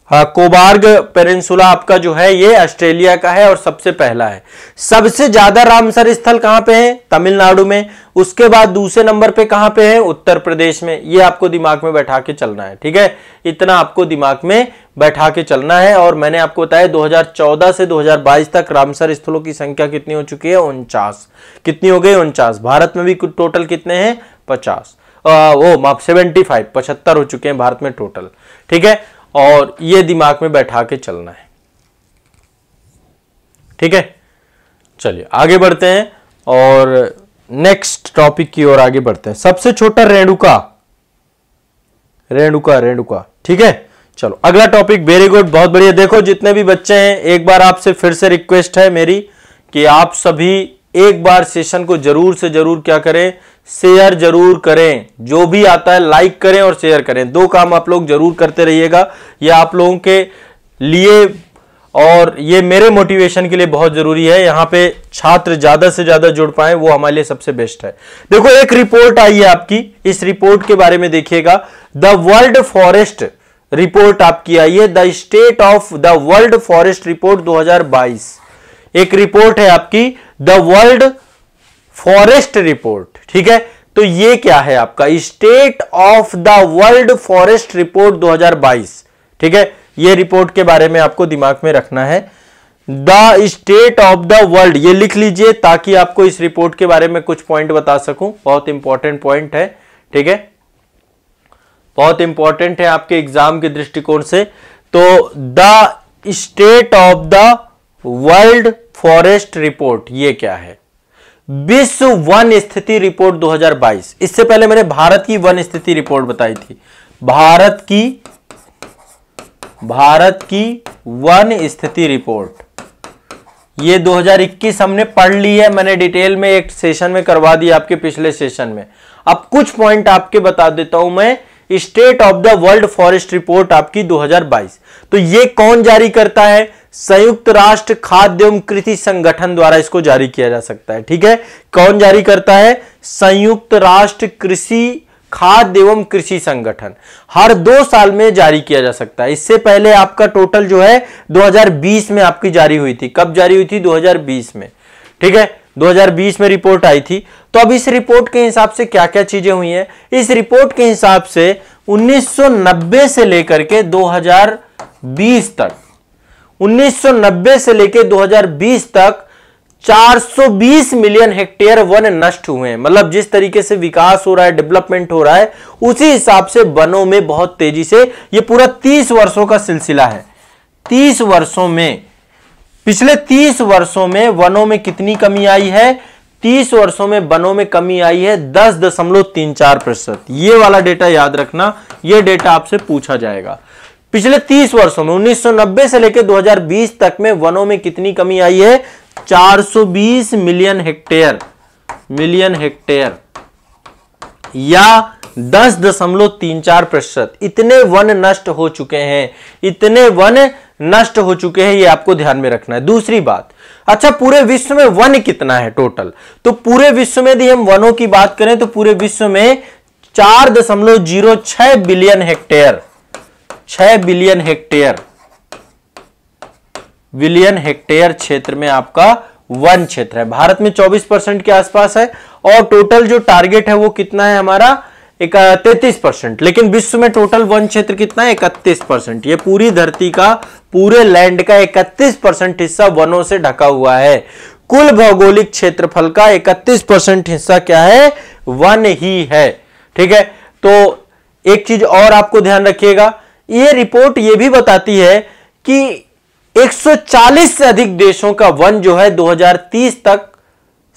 हाँ, कोबार्ग पेनिनसुला आपका जो है ये ऑस्ट्रेलिया का है और सबसे पहला है। सबसे ज्यादा रामसर स्थल कहां पे है, तमिलनाडु में। उसके बाद दूसरे नंबर पे कहां पे है, उत्तर प्रदेश में। ये आपको दिमाग में बैठा के चलना है। ठीक है, इतना आपको दिमाग में बैठा के चलना है। और मैंने आपको बताया 2014 से 2022 तक रामसर स्थलों की संख्या कितनी हो चुकी है, 49। कितनी हो गई, 49। भारत में भी टोटल कितने हैं, 50, 75 हो चुके हैं भारत में टोटल। ठीक है, और ये दिमाग में बैठा के चलना है। ठीक है, चलिए आगे बढ़ते हैं और नेक्स्ट टॉपिक की ओर आगे बढ़ते हैं। सबसे छोटा रेणुका, रेणुका, रेणुका। ठीक है, चलो अगला टॉपिक। वेरी गुड, बहुत बढ़िया। देखो जितने भी बच्चे हैं, एक बार आपसे फिर से रिक्वेस्ट है मेरी कि आप सभी एक बार सेशन को जरूर से जरूर क्या करें, शेयर जरूर करें। जो भी आता है लाइक करें और शेयर करें। 2 काम आप लोग जरूर करते रहिएगा। ये आप लोगों के लिए और ये मेरे मोटिवेशन के लिए बहुत जरूरी है। यहाँ पे छात्र ज्यादा से ज्यादा जुड़ पाए, वो हमारे लिए सबसे बेस्ट है। देखो एक रिपोर्ट आई है आपकी, इस रिपोर्ट के बारे में देखिएगा। द वर्ल्ड फॉरेस्ट रिपोर्ट आपकी आई है, the state of the world forest report 2022। एक रिपोर्ट है आपकी द वर्ल्ड फॉरेस्ट रिपोर्ट, ठीक है। तो ये क्या है आपका state of the world forest report 2022, ठीक है। ये रिपोर्ट के बारे में आपको दिमाग में रखना है, the state of the world, ये लिख लीजिए ताकि आपको इस रिपोर्ट के बारे में कुछ पॉइंट बता सकूं। बहुत इंपॉर्टेंट पॉइंट है, ठीक है, बहुत इंपॉर्टेंट है आपके एग्जाम के दृष्टिकोण से। तो the state of the world forest report ये क्या है? विश्व वन स्थिति रिपोर्ट 2022। इससे पहले मैंने भारत की वन स्थिति रिपोर्ट बताई थी, भारत की वन स्थिति रिपोर्ट, ये 2021 हमने पढ़ ली है, मैंने डिटेल में एक सेशन में करवा दी आपके पिछले सेशन में। अब कुछ पॉइंट आपके बता देता हूं मैं, state of the world forest report आपकी 2022। तो ये कौन जारी करता है? संयुक्त राष्ट्र खाद्य एवं कृषि संगठन द्वारा इसको जारी किया जा सकता है, ठीक है। कौन जारी करता है? संयुक्त राष्ट्र कृषि खाद्य एवं कृषि संगठन, हर 2 साल में जारी किया जा सकता है। इससे पहले आपका टोटल जो है 2020 में आपकी जारी हुई थी। कब जारी हुई थी? 2020 में, ठीक है, 2020 में रिपोर्ट आई थी। तो अब इस रिपोर्ट के हिसाब से क्या क्या चीजें हुई हैं? इस रिपोर्ट के हिसाब से 1990 से लेकर के 2020 तक, 1990 से लेकर 2020 तक 420 मिलियन हेक्टेयर वन नष्ट हुए हैं। मतलब जिस तरीके से विकास हो रहा है, डेवलपमेंट हो रहा है, उसी हिसाब से वनों में बहुत तेजी से, ये पूरा 30 वर्षों का सिलसिला है। 30 वर्षों में, पिछले 30 वर्षों में वनों में कितनी कमी आई है? 30 वर्षों में वनों में कमी आई है 10.34%। ये वाला डेटा याद रखना, ये डेटा आपसे पूछा जाएगा। पिछले 30 वर्षों में 1990 से लेकर 2020 तक में वनों में कितनी कमी आई है? 420 मिलियन हेक्टेयर या 10.34%। इतने वन नष्ट हो चुके हैं, इतने वन नष्ट हो चुके हैं, ये आपको ध्यान में रखना है। दूसरी बात, अच्छा पूरे विश्व में वन कितना है टोटल? तो पूरे विश्व में यदि हम वनों की बात करें तो पूरे विश्व में 4.06 बिलियन हेक्टेयर, 6 बिलियन हेक्टेयर क्षेत्र में आपका वन क्षेत्र है। भारत में 24% के आसपास है और टोटल जो टारगेट है वो कितना है हमारा? 33%। लेकिन विश्व में टोटल वन क्षेत्र कितना है? 31%। ये पूरी धरती का, पूरे लैंड का 31% हिस्सा वनों से ढका हुआ है। कुल भौगोलिक क्षेत्रफल का 31% हिस्सा क्या है? वन ही है, ठीक है। तो एक चीज और आपको ध्यान रखिएगा, ये रिपोर्ट ये भी बताती है कि 140 से अधिक देशों का वन जो है 2030 तक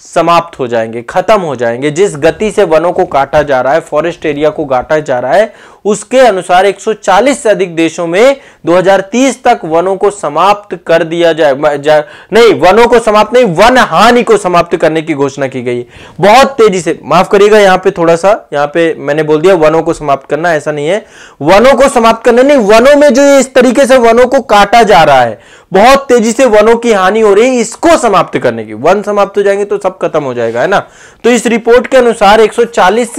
समाप्त हो जाएंगे, खत्म हो जाएंगे। जिस गति से वनों को काटा जा रहा है, फॉरेस्ट एरिया को काटा जा रहा है, उसके अनुसार 140 से अधिक देशों में 2030 तक वनों को समाप्त कर दिया नहीं, वनों को समाप्त नहीं, वन हानि को समाप्त करने की घोषणा की गई। बहुत तेजी से, माफ करिएगा यहां पे थोड़ा सा, यहां पे मैंने बोल दिया वनों को समाप्त करना, ऐसा नहीं है। वनों को समाप्त करना नहीं, वनों में जो इस तरीके से वनों को काटा जा रहा है, बहुत तेजी से वनों की हानि हो रही है, इसको समाप्त करने की। वन समाप्त हो जाएंगे तो सब खत्म हो जाएगा, है ना। तो इस रिपोर्ट के अनुसार 140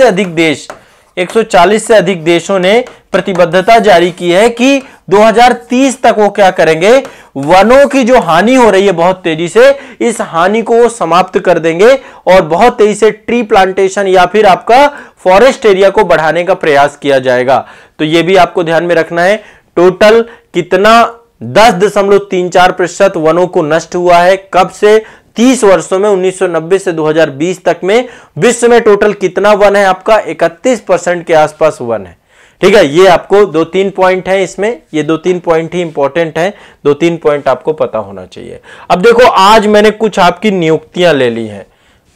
से अधिक देशों ने प्रतिबद्धता जारी की है कि 2030 तक वो क्या करेंगे? वनों की जो हानि हो रही है बहुत तेजी से, इस हानि को वो समाप्त कर देंगे और बहुत तेजी से ट्री प्लांटेशन या फिर आपका फॉरेस्ट एरिया को बढ़ाने का प्रयास किया जाएगा। तो ये भी आपको ध्यान में रखना है। टोटल कितना? 10.34% वनों को नष्ट हुआ है। कब से? 30 वर्षों में, 1990 से 2020 तक में विश्व में टोटल कितना वन है आपका? 31% के आसपास वन है, ठीक है। ये आपको 2-3 पॉइंट है इसमें, ये 2-3 पॉइंट ही इंपॉर्टेंट है, 2-3 पॉइंट आपको पता होना चाहिए। अब देखो, आज मैंने कुछ आपकी नियुक्तियां ले ली हैं,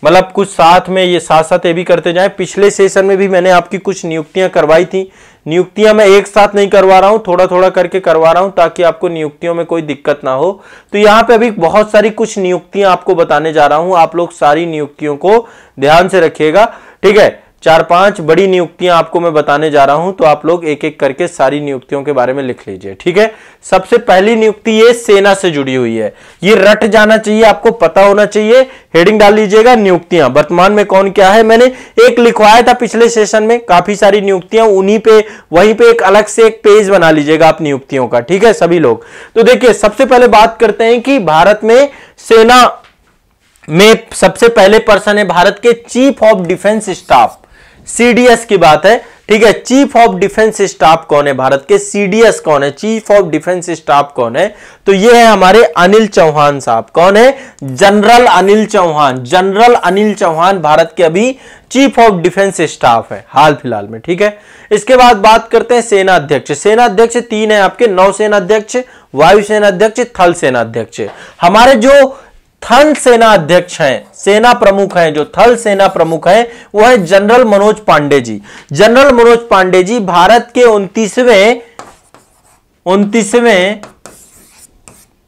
मतलब कुछ साथ में, ये साथ साथ ये भी करते जाएं। पिछले सेशन में भी मैंने आपकी कुछ नियुक्तियां करवाई थी। नियुक्तियां मैं एक साथ नहीं करवा रहा हूं, थोड़ा थोड़ा करके करवा रहा हूं ताकि आपको नियुक्तियों में कोई दिक्कत ना हो। तो यहां पे अभी बहुत सारी कुछ नियुक्तियां आपको बताने जा रहा हूं, आप लोग सारी नियुक्तियों को ध्यान से रखिएगा, ठीक है। 4-5 बड़ी नियुक्तियां आपको मैं बताने जा रहा हूं, तो आप लोग एक एक करके सारी नियुक्तियों के बारे में लिख लीजिए, ठीक है। सबसे पहली नियुक्ति ये सेना से जुड़ी हुई है, ये रट जाना चाहिए, आपको पता होना चाहिए। हेडिंग डाल लीजिएगा नियुक्तियां, वर्तमान में कौन क्या है। मैंने एक लिखवाया था पिछले सेशन में, काफी सारी नियुक्तियां, उन्हीं पे वहीं पे एक अलग से एक पेज बना लीजिएगा आप नियुक्तियों का, ठीक है सभी लोग। तो देखिए सबसे पहले बात करते हैं कि भारत में सेना में सबसे पहले पर्सन है भारत के chief of defence staff, CDS की बात है, ठीक है। चीफ ऑफ डिफेंस स्टाफ कौन है भारत के, सीडीएस कौन है, चीफ ऑफ डिफेंस स्टाफ कौन है, तो ये है हमारे अनिल चौहान साहब। कौन है, जनरल अनिल चौहान। जनरल अनिल चौहान भारत के अभी चीफ ऑफ डिफेंस स्टाफ है हाल फिलहाल में, ठीक है। इसके बाद बात करते हैं सेना अध्यक्ष। सेना अध्यक्ष 3 है आपके, नौसेना अध्यक्ष, वायुसेना अध्यक्ष, थल सेना अध्यक्ष। हमारे जो थल सेना अध्यक्ष हैं, सेना प्रमुख हैं, जो थल सेना प्रमुख हैं वो है जनरल मनोज पांडे जी। जनरल मनोज पांडे जी भारत के 29वें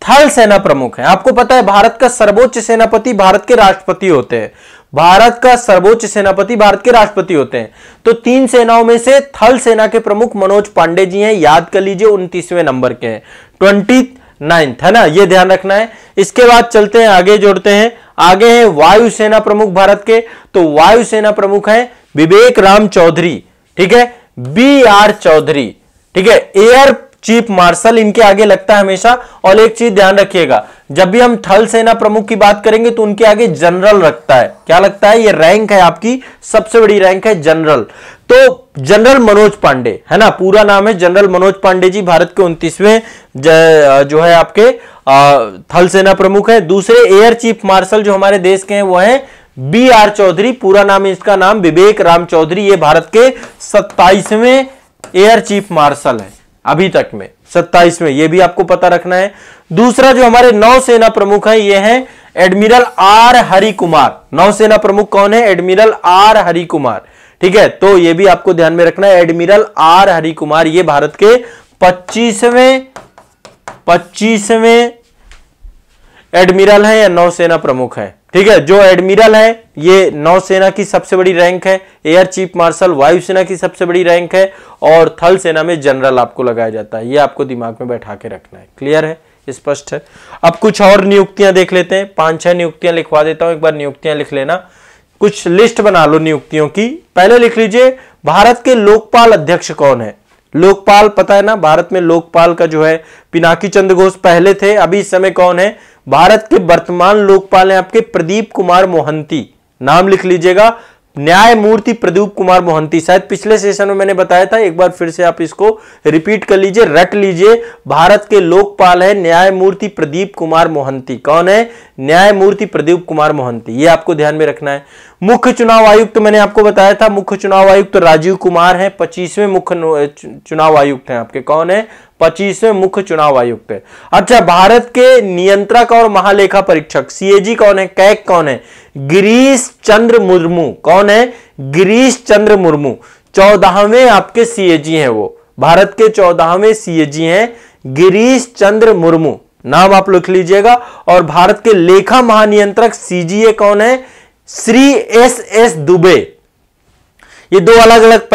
थल सेना प्रमुख हैं। आपको पता है भारत का सर्वोच्च सेनापति भारत के राष्ट्रपति होते हैं, भारत का सर्वोच्च सेनापति भारत के राष्ट्रपति होते हैं। तो 3 सेनाओं में से थल सेना के प्रमुख मनोज पांडे जी हैं, याद कर लीजिए 29वें नंबर के हैं, 29th है ना, ये ध्यान रखना है। इसके बाद चलते हैं आगे, जोड़ते हैं आगे हैं वायुसेना प्रमुख भारत के, तो वायुसेना प्रमुख हैं विवेक राम चौधरी, ठीक है, BR चौधरी, ठीक है। एयर चीफ मार्शल इनके आगे लगता है हमेशा। और एक चीज ध्यान रखिएगा, जब भी हम थल सेना प्रमुख की बात करेंगे तो उनके आगे जनरल रखता है, क्या लगता है, ये रैंक है आपकी, सबसे बड़ी रैंक है जनरल। तो जनरल मनोज पांडे है ना, पूरा नाम है जनरल मनोज पांडे जी, भारत के 29वें जो है आपके थल सेना प्रमुख है। दूसरे एयर चीफ मार्शल जो हमारे देश के हैं वो है BR चौधरी, पूरा नाम इसका नाम विवेक राम चौधरी, ये भारत के 27वें एयर चीफ मार्शल है अभी तक में, 27वें, ये भी आपको पता रखना है। दूसरा जो हमारे नौसेना प्रमुख है ये है एडमिरल R हरि कुमार। नौसेना प्रमुख कौन है, एडमिरल R हरि कुमार, ठीक है। तो ये भी आपको ध्यान में रखना है, एडमिरल R हरि कुमार, ये भारत के 25वें एडमिरल है या नौसेना प्रमुख है, ठीक है। जो एडमिरल है ये नौसेना की सबसे बड़ी रैंक है, एयर चीफ मार्शल वायुसेना की सबसे बड़ी रैंक है, और थल सेना में जनरल आपको लगाया जाता है। ये आपको दिमाग में बैठा के रखना है, क्लियर है, स्पष्ट है। अब कुछ और नियुक्तियां देख लेते हैं, 5-6 नियुक्तियां लिखवा देता हूं, एक बार नियुक्तियां लिख लेना, कुछ लिस्ट बना लो नियुक्तियों की। पहले लिख लीजिए भारत के लोकपाल अध्यक्ष कौन है। लोकपाल पता है ना, भारत में लोकपाल का जो है पिनाकी चंद्र घोष पहले थे, अभी इस समय कौन है, भारत के वर्तमान लोकपाल हैं आपके प्रदीप कुमार मोहंती, नाम लिख लीजिएगा, न्यायमूर्ति प्रदीप कुमार मोहंती। शायद पिछले सेशन में मैंने बताया था, एक बार फिर से आप इसको रिपीट कर लीजिए, रट लीजिए। भारत के लोकपाल है न्यायमूर्ति प्रदीप कुमार मोहंती। कौन है, न्यायमूर्ति प्रदीप कुमार मोहंती, ये आपको ध्यान में रखना है। मुख्य चुनाव आयुक्त मैंने आपको बताया था, मुख्य चुनाव आयुक्त राजीव कुमार है, 25वें मुख्य चुनाव आयुक्त हैं आपके। कौन है, 25वें मुख्य चुनाव आयुक्त है। अच्छा, भारत के नियंत्रक और महालेखा परीक्षक CAG कौन है, कैग कौन है, गिरीश चंद्र मुर्मू। कौन है, गिरीश चंद्र मुर्मू, 14वें आपके CAG हैं वो, भारत के 14वें CAG हैं गिरीश चंद्र मुर्मू, नाम आप लिख लीजिएगा। और भारत के लेखा महानियंत्रक CGA कौन है, श्री SS दुबे। ये 2 अलग अलग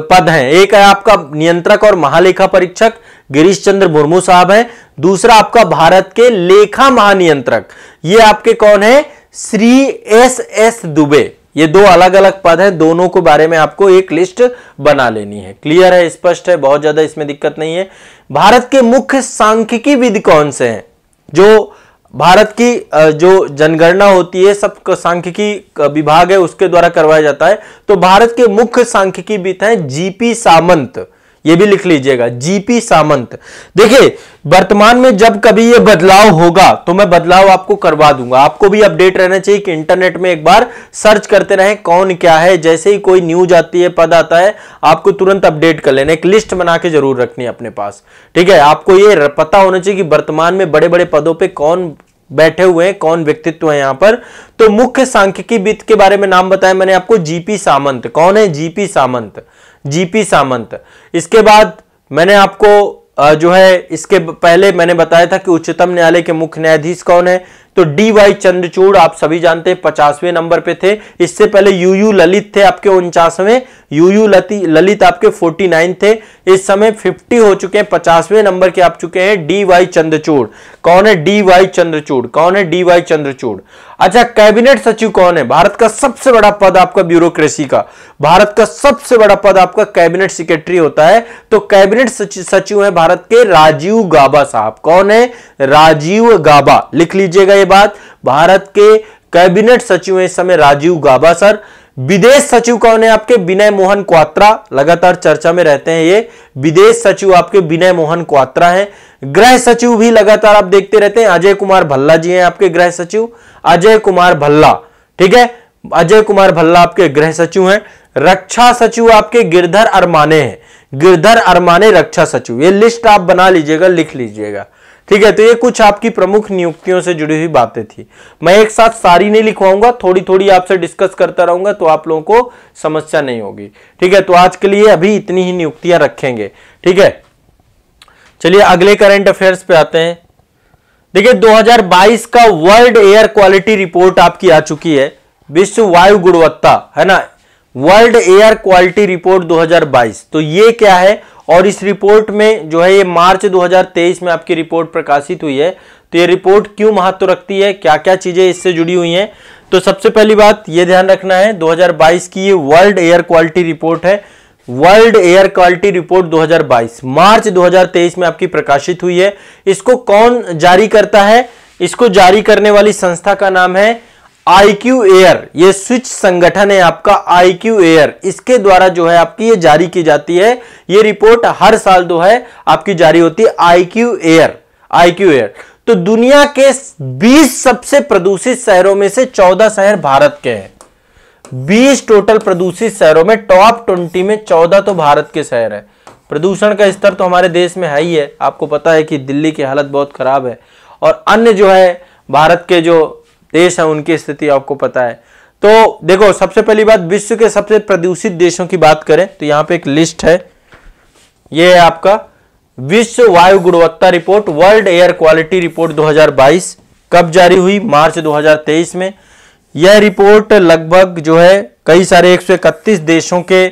पद हैं, एक है आपका नियंत्रक और महालेखा परीक्षक गिरीश चंद्र मुर्मू साहब हैं, दूसरा आपका भारत के लेखा महानियंत्रक, ये आपके कौन है, श्री SS दुबे। ये 2 अलग अलग पद हैं, दोनों के बारे में आपको एक लिस्ट बना लेनी है। क्लियर है, स्पष्ट है, बहुत ज्यादा इसमें दिक्कत नहीं है। भारत के मुख्य सांख्यिकी विद कौन से हैं, जो भारत की जो जनगणना होती है, सब सांख्यिकी विभाग है उसके द्वारा करवाया जाता है, तो भारत के मुख्य सांख्यिकी विद हैं GP सामंत, ये भी लिख लीजिएगा, GP सामंत। देखिए वर्तमान में जब कभी ये बदलाव होगा तो मैं बदलाव आपको करवा दूंगा, आपको भी अपडेट रहना चाहिए कि इंटरनेट में एक बार सर्च करते रहें कौन क्या है, जैसे ही कोई न्यूज आती है, पद आता है, आपको तुरंत अपडेट कर लेना, एक लिस्ट बना के जरूर रखनी है अपने पास, ठीक है। आपको ये पता होना चाहिए कि वर्तमान में बड़े बड़े पदों पर कौन बैठे हुए हैं, कौन व्यक्तित्व है यहां पर। तो मुख्य सांख्यिकी वित्त के बारे में नाम बताया मैंने आपको, GP सामंत। कौन है, GP सामंत, GP सामंत। इसके बाद मैंने आपको जो है, इसके पहले मैंने बताया था कि उच्चतम न्यायालय के मुख्य न्यायाधीश कौन है, तो DY चंद्रचूड़ आप सभी जानते हैं 50वें नंबर पे थे। इससे पहले UU ललित थे आपके 49वें, UU ललित आपके 49 थे। इस समय 50 हो चुके हैं, 50वें नंबर के आप चुके हैं DY चंद्रचूड़। कौन है DY चंद्रचूड़? कौन है DY चंद्रचूड़? अच्छा, कैबिनेट सचिव कौन है? भारत का सबसे बड़ा पद आपका ब्यूरोक्रेसी का, भारत का सबसे बड़ा पद आपका कैबिनेट सेक्रेटरी होता है। तो कैबिनेट सचिव है भारत के राजीव गाबा साहब। कौन है? राजीव गाबा। लिख लीजिएगा ये बात, भारत के कैबिनेट सचिव है इस समय राजीव गाबा सर। विदेश सचिव कौन है आपके? विनय मोहन क्वात्रा, लगातार चर्चा में रहते हैं ये। विदेश सचिव आपके विनय मोहन क्वात्रा हैं। गृह सचिव भी लगातार आप देखते रहते हैं, अजय कुमार भल्ला जी हैं आपके गृह सचिव, अजय कुमार भल्ला। ठीक है, अजय कुमार भल्ला आपके गृह सचिव हैं। रक्षा सचिव आपके गिरधर अरमाने हैं, गिरधर अरमाने रक्षा सचिव। ये लिस्ट आप बना लीजिएगा, लिख लीजिएगा। ठीक है, तो ये कुछ आपकी प्रमुख नियुक्तियों से जुड़ी हुई बातें थी। मैं एक साथ सारी नहीं लिखवाऊंगा, थोड़ी थोड़ी आपसे डिस्कस करता रहूंगा, तो आप लोगों को समस्या नहीं होगी। ठीक है, तो आज के लिए अभी इतनी ही नियुक्तियां रखेंगे। ठीक है, चलिए अगले करंट अफेयर्स पे आते हैं। देखिए 2022 का वर्ल्ड एयर क्वालिटी रिपोर्ट आपकी आ चुकी है, विश्व वायु गुणवत्ता, है ना, वर्ल्ड एयर क्वालिटी रिपोर्ट 2022। तो ये क्या है, और इस रिपोर्ट में जो है ये मार्च 2023 में आपकी रिपोर्ट प्रकाशित हुई है। तो ये रिपोर्ट क्यों महत्व रखती है, क्या क्या चीजें इससे जुड़ी हुई हैं? तो सबसे पहली बात ये ध्यान रखना है, 2022 की ये वर्ल्ड एयर क्वालिटी रिपोर्ट है। वर्ल्ड एयर क्वालिटी रिपोर्ट 2022 मार्च 2023 में आपकी प्रकाशित हुई है। इसको कौन जारी करता है? इसको जारी करने वाली संस्था का नाम है IQ एयर। ये स्विच संगठन है आपका IQ एयर, इसके द्वारा जो है आपकी ये जारी की जाती है। ये रिपोर्ट हर साल जो है आपकी जारी होती है IQ एयर, IQ एयर। तो दुनिया के 20 सबसे प्रदूषित शहरों में से 14 शहर भारत के हैं। 20 टोटल प्रदूषित शहरों में टॉप 20 में 14 तो भारत के शहर है। प्रदूषण का स्तर तो हमारे देश में है ही है, आपको पता है कि दिल्ली की हालत बहुत खराब है, और अन्य जो है भारत के जो देश है उनकी स्थिति आपको पता है। तो देखो सबसे पहली बात, विश्व के सबसे प्रदूषित देशों की बात करें तो यहां पे एक लिस्ट है, यह है आपका विश्व वायु गुणवत्ता report, world air quality report 2022। कब जारी हुई? मार्च 2023 में। यह रिपोर्ट लगभग जो है कई सारे 131 देशों के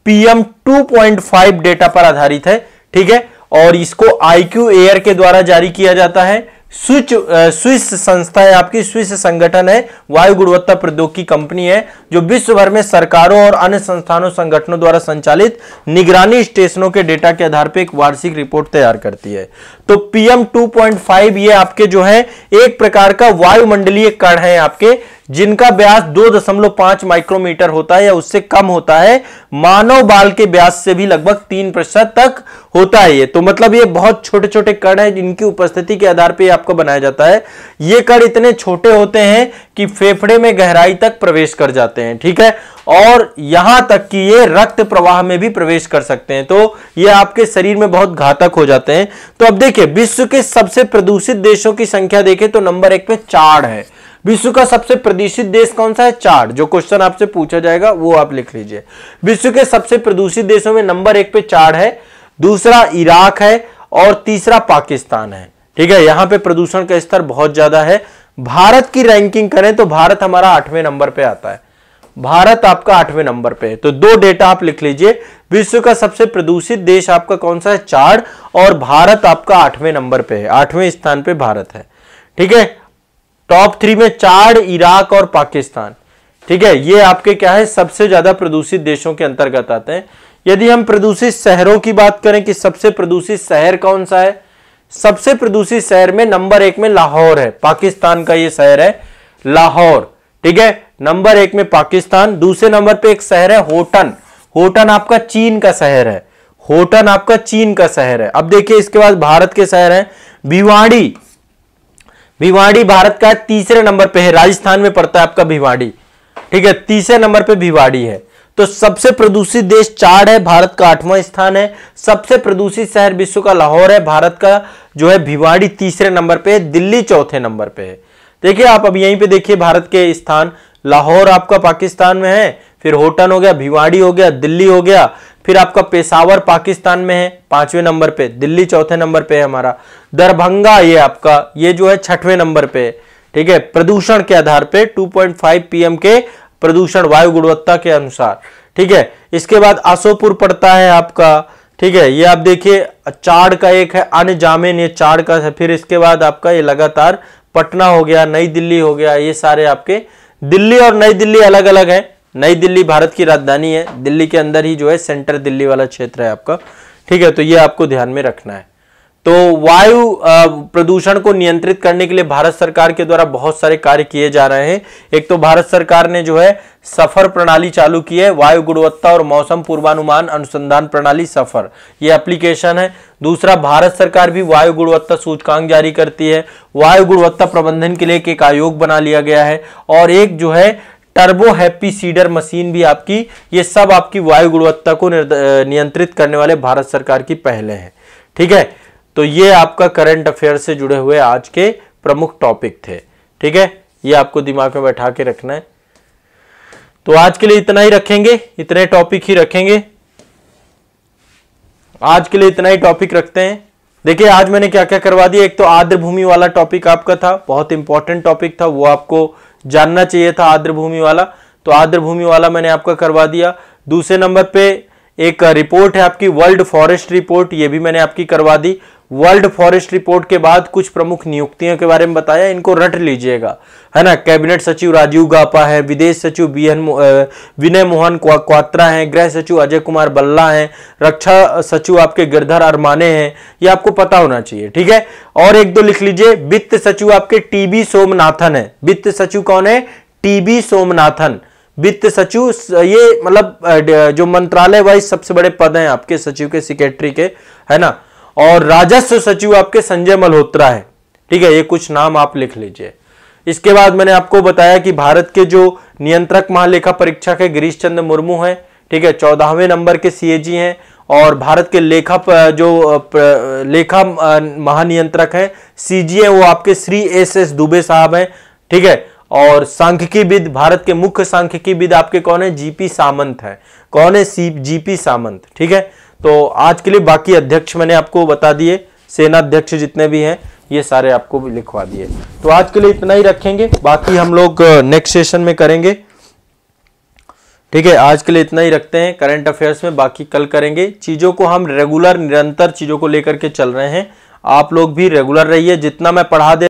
PM 2.5 डेटा पर आधारित है। ठीक है, और इसको IQ एयर के द्वारा जारी किया जाता है। स्विस संस्था है आपकी, स्विस संगठन है, वायु गुणवत्ता प्रौद्योगिकी कंपनी है, जो विश्व भर में सरकारों और अन्य संस्थानों संगठनों द्वारा संचालित निगरानी स्टेशनों के डेटा के आधार पर एक वार्षिक रिपोर्ट तैयार करती है। तो PM 2.5 ये आपके जो है एक प्रकार का वायुमंडलीय कण है आपके, जिनका व्यास 2.5 माइक्रोमीटर होता है या उससे कम होता है। मानव बाल के व्यास से भी लगभग 3% तक होता है ये। तो मतलब ये बहुत छोटे छोटे कण हैं जिनकी उपस्थिति के आधार पे आपको बनाया जाता है। ये कण इतने छोटे होते हैं कि फेफड़े में गहराई तक प्रवेश कर जाते हैं। ठीक है, और यहां तक कि ये रक्त प्रवाह में भी प्रवेश कर सकते हैं, तो ये आपके शरीर में बहुत घातक हो जाते हैं। तो अब देखिए विश्व के सबसे प्रदूषित देशों की संख्या देखें तो नंबर 1 पे चाड है। विश्व का सबसे प्रदूषित देश कौन सा है? चाड। जो क्वेश्चन आपसे पूछा जाएगा वो आप लिख लीजिए। विश्व के सबसे प्रदूषित देशों में नंबर 1 पे चाड है, दूसरा इराक है, और तीसरा पाकिस्तान है। ठीक है, यहां पे प्रदूषण का स्तर बहुत ज्यादा है। भारत की रैंकिंग करें तो भारत हमारा 8वें नंबर पे आता है, भारत आपका 8वें नंबर पे है। तो दो डेटा आप लिख लीजिए, विश्व का सबसे प्रदूषित देश आपका कौन सा है? चाड, और भारत आपका 8वें नंबर पे है, 8वें स्थान पे भारत है। ठीक है, टॉप 3 में चाड, इराक और पाकिस्तान। ठीक है, ये आपके क्या है, सबसे ज्यादा प्रदूषित देशों के अंतर्गत आते हैं। यदि हम प्रदूषित शहरों की बात करें कि सबसे प्रदूषित शहर कौन सा है, सबसे प्रदूषित शहर में नंबर 1 में लाहौर है, पाकिस्तान का ये शहर है लाहौर। ठीक है, नंबर 1 में पाकिस्तान। दूसरे नंबर पे एक शहर है होटन, होटन आपका चीन का शहर है, होटन आपका चीन का शहर है। अब देखिए इसके बाद भारत के शहर हैं, भिवाड़ी, भिवाड़ी भारत का तीसरे नंबर पे है, राजस्थान में पड़ता है आपका भिवाड़ी। ठीक है, तीसरे नंबर पे भिवाड़ी है। तो सबसे प्रदूषित देश चाड है, भारत का 8वां स्थान है। सबसे प्रदूषित शहर विश्व का लाहौर है, भारत का जो है भिवाड़ी तीसरे नंबर पे है, दिल्ली चौथे नंबर पे है। देखिए आप अब यहीं पे देखिए भारत के स्थान, लाहौर आपका पाकिस्तान में है, फिर होटन हो गया, भिवाड़ी हो गया, दिल्ली हो गया, फिर आपका पेशावर पाकिस्तान में है 5वें नंबर पे, दिल्ली चौथे नंबर पे है हमारा, दरभंगा ये आपका ये जो है 6वें नंबर पे। ठीक है, प्रदूषण के आधार पे 2.5 पीएम के प्रदूषण वायु गुणवत्ता के अनुसार। ठीक है, इसके बाद आसोपुर पड़ता है आपका। ठीक है, ये आप देखिए चाड़ का एक है, अन्य जामिन, ये चाड़ का है। फिर इसके बाद आपका ये लगातार पटना हो गया, नई दिल्ली हो गया, ये सारे आपके दिल्ली और नई दिल्ली अलग अलग है। नई दिल्ली भारत की राजधानी है, दिल्ली के अंदर ही जो है सेंटर दिल्ली वाला क्षेत्र है आपका। ठीक है, तो ये आपको ध्यान में रखना है। तो वायु प्रदूषण को नियंत्रित करने के लिए भारत सरकार के द्वारा बहुत सारे कार्य किए जा रहे हैं। एक तो भारत सरकार ने जो है सफर प्रणाली चालू की है, वायु गुणवत्ता और मौसम पूर्वानुमान अनुसंधान प्रणाली सफर, ये एप्लीकेशन है। दूसरा, भारत सरकार भी वायु गुणवत्ता सूचकांक जारी करती है। वायु गुणवत्ता प्रबंधन के लिए एक आयोग बना लिया गया है। और एक जो है टर्बो हैप्पी सीडर मशीन भी आपकी, ये सब आपकी वायु गुणवत्ता को नियंत्रित करने वाले भारत सरकार की पहले हैं। ठीक है, तो ये आपका करंट अफेयर से जुड़े हुए आज के प्रमुख टॉपिक थे। ठीक है, ये आपको दिमाग में बैठा के रखना है। तो आज के लिए इतना ही रखेंगे, इतने टॉपिक ही रखेंगे आज के लिए, इतना ही टॉपिक रखते हैं। देखिए आज मैंने क्या क्या करवा दिया। एक तो आर्द्र भूमि वाला टॉपिक आपका था, बहुत इंपॉर्टेंट टॉपिक था, वो आपको जानना चाहिए था आर्द्र भूमि वाला, तो आर्द्र भूमि वाला मैंने आपका करवा दिया। दूसरे नंबर पे एक रिपोर्ट है आपकी वर्ल्ड फॉरेस्ट रिपोर्ट, ये भी मैंने आपकी करवा दी। वर्ल्ड फॉरेस्ट रिपोर्ट के बाद कुछ प्रमुख नियुक्तियों के बारे में बताया, इनको रट लीजिएगा, है ना। कैबिनेट सचिव राजीव गापा है, विदेश सचिव विनय मोहन क्वात्रा हैं, गृह सचिव अजय कुमार बल्ला हैं, रक्षा सचिव आपके गिरधर अरमाने हैं, ये आपको पता होना चाहिए। ठीक है, और एक दो लिख लीजिए, वित्त सचिव आपके टीबी सोमनाथन है। वित्त सचिव कौन है? टीबी सोमनाथन। वित्त सचिव ये मतलब जो मंत्रालय वाइज सबसे बड़े पद हैं आपके सचिव के, सेक्रेटरी के, है ना। और राजस्व सचिव आपके संजय मल्होत्रा है। ठीक है, ये कुछ नाम आप लिख लीजिए। इसके बाद मैंने आपको बताया कि भारत के जो नियंत्रक महालेखा परीक्षक है गिरीश चंद्र मुर्मू हैं। ठीक है, 14वें नंबर के सीएजी हैं। और भारत के लेखा महानियंत्रक हैं सीजीए, वो आपके श्री एस दुबे साहब हैं। ठीक है, और सांख्यिकीविद, भारत के मुख्य सांख्यिकीविद आपके कौन है? जीपी सामंत है। कौन है? जीपी सामंत। ठीक है, तो आज के लिए बाकी अध्यक्ष मैंने आपको बता दिए, सेना अध्यक्ष जितने भी हैं ये सारे आपको भी लिखवा दिए। तो आज के लिए इतना ही रखेंगे, बाकी हम लोग नेक्स्ट सेशन में करेंगे। ठीक है, आज के लिए इतना ही रखते हैं करंट अफेयर्स में, बाकी कल करेंगे। चीजों को हम रेगुलर निरंतर चीजों को लेकर के चल रहे हैं, आप लोग भी रेगुलर रहिए। जितना मैं पढ़ा दे